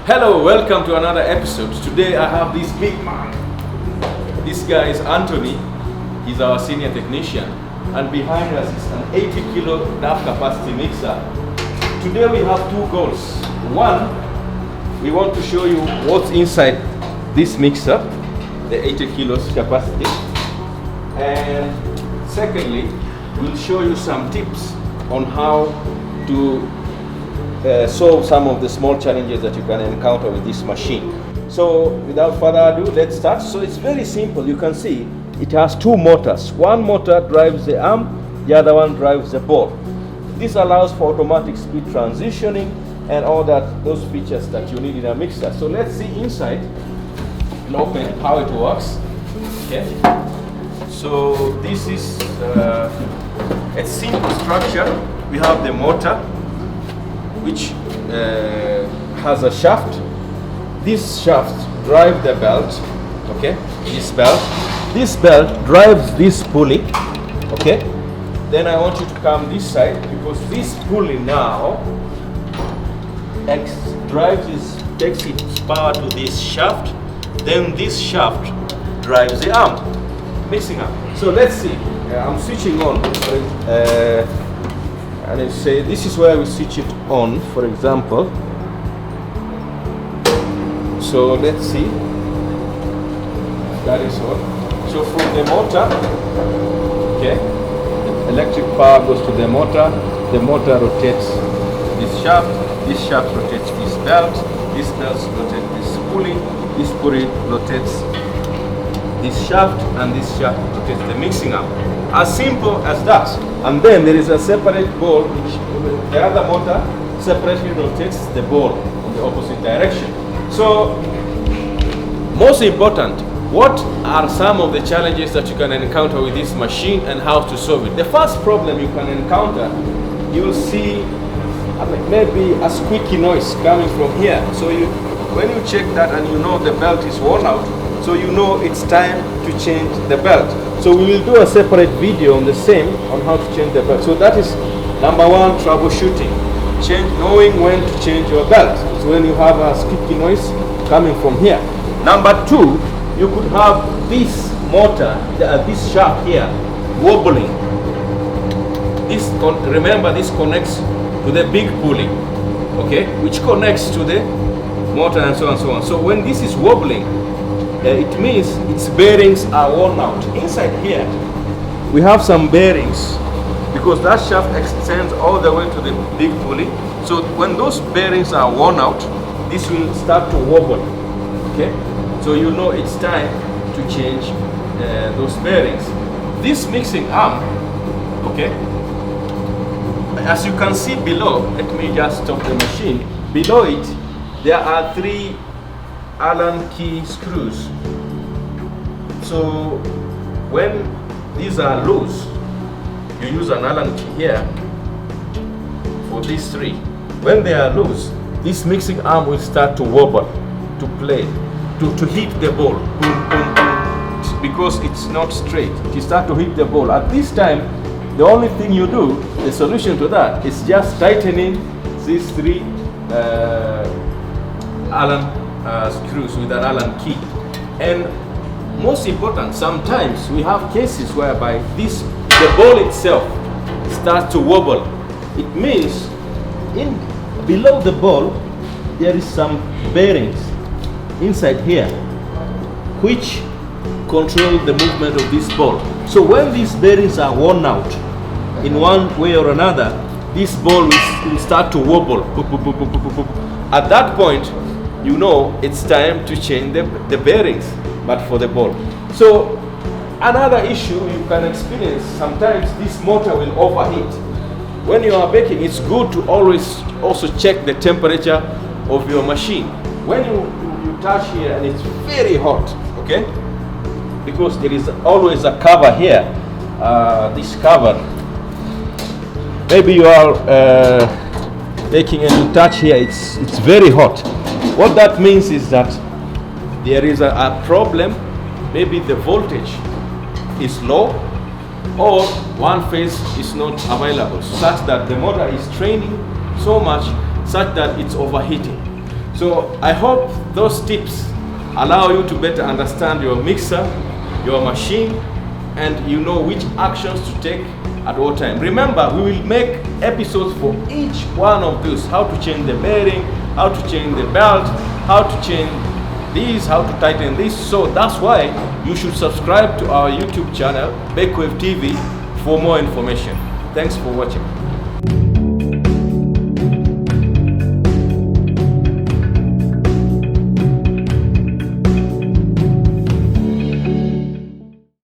Hello, welcome to another episode. Today I have this big man. This guy is Anthony. He's our senior technician. And behind us is an 80 kilo DAF capacity mixer. Today we have two goals. One, we want to show you what's inside this mixer, the 80 kilos capacity. And secondly, we'll show you some tips on how to solve some of the small challenges that you can encounter with this machine. So without further ado, let's start. So it's very simple. You can see it has two motors. One motor drives the arm, the other one drives the ball. This allows for automatic speed transitioning and all those features that you need in a mixer. So let's see inside, open how it works. Okay. So this is a simple structure. We have the motor, which has a shaft. This shaft drives the belt, okay? This belt drives this pulley, okay? Then I want you to come this side because this pulley now takes its power to this shaft. Then this shaft drives the arm, mixing up. So let's see. I'm switching on. And I say this is where we switch it on, for example. So let's see. That is on. So from the motor, okay, electric power goes to the motor rotates this shaft rotates this belt rotates this pulley rotates this shaft, and this shaft rotates the mixing arm. As simple as that. And then there is a separate ball which the other motor separately rotates the ball in the opposite direction. So most important, what are some of the challenges that you can encounter with this machine and how to solve it? The first problem you can encounter, you'll see maybe a squeaky noise coming from here. So when you check that and you know the belt is worn out, so you know it's time to change the belt. So we will do a separate video on the same on how to change the belt. So that is number one, troubleshooting. Knowing when to change your belt. So when you have a squeaky noise coming from here. Number two, you could have this motor, this shaft here, wobbling. Remember, this connects to the big pulley, okay, which connects to the motor and so on and so on. So when this is wobbling, it means its bearings are worn out. Inside here, we have some bearings because that shaft extends all the way to the big pulley. So when those bearings are worn out, this will start to wobble. Okay, so you know it's time to change those bearings. This mixing arm, okay, as you can see below, let me just stop the machine. Below it, there are 3 Allen key screws. So when these are loose, you use an Allen key here for these 3. When they are loose, this mixing arm will start to wobble, to play, to hit the ball, boom, boom, boom, because it's not straight. It will start to hit the ball. At this time, the only thing you do, the solution to that, is just tightening these 3 Allen screws with an Allen key. And most important, sometimes we have cases whereby the ball itself starts to wobble. It means below the ball there is some bearings inside here which control the movement of this ball. So when these bearings are worn out in one way or another, this ball will start to wobble. At that point, you know it's time to change the bearings, but for the ball. So another issue you can experience, sometimes this motor will overheat. When you are baking, it's good to always also check the temperature of your machine. When you touch here and it's very hot, okay, because there is always a cover here, this cover. Maybe you are baking and you touch here, it's very hot. What that means is that there is a problem. Maybe the voltage is low or one phase is not available, such that the motor is straining so much such that it's overheating. So I hope those tips allow you to better understand your mixer, your machine, and you know which actions to take at what time. Remember, we will make episodes for each one of those: how to change the bearing, how to change the belt, how to change this, how to tighten this. So that's why you should subscribe to our YouTube channel, Bakewave TV, for more information. Thanks for watching.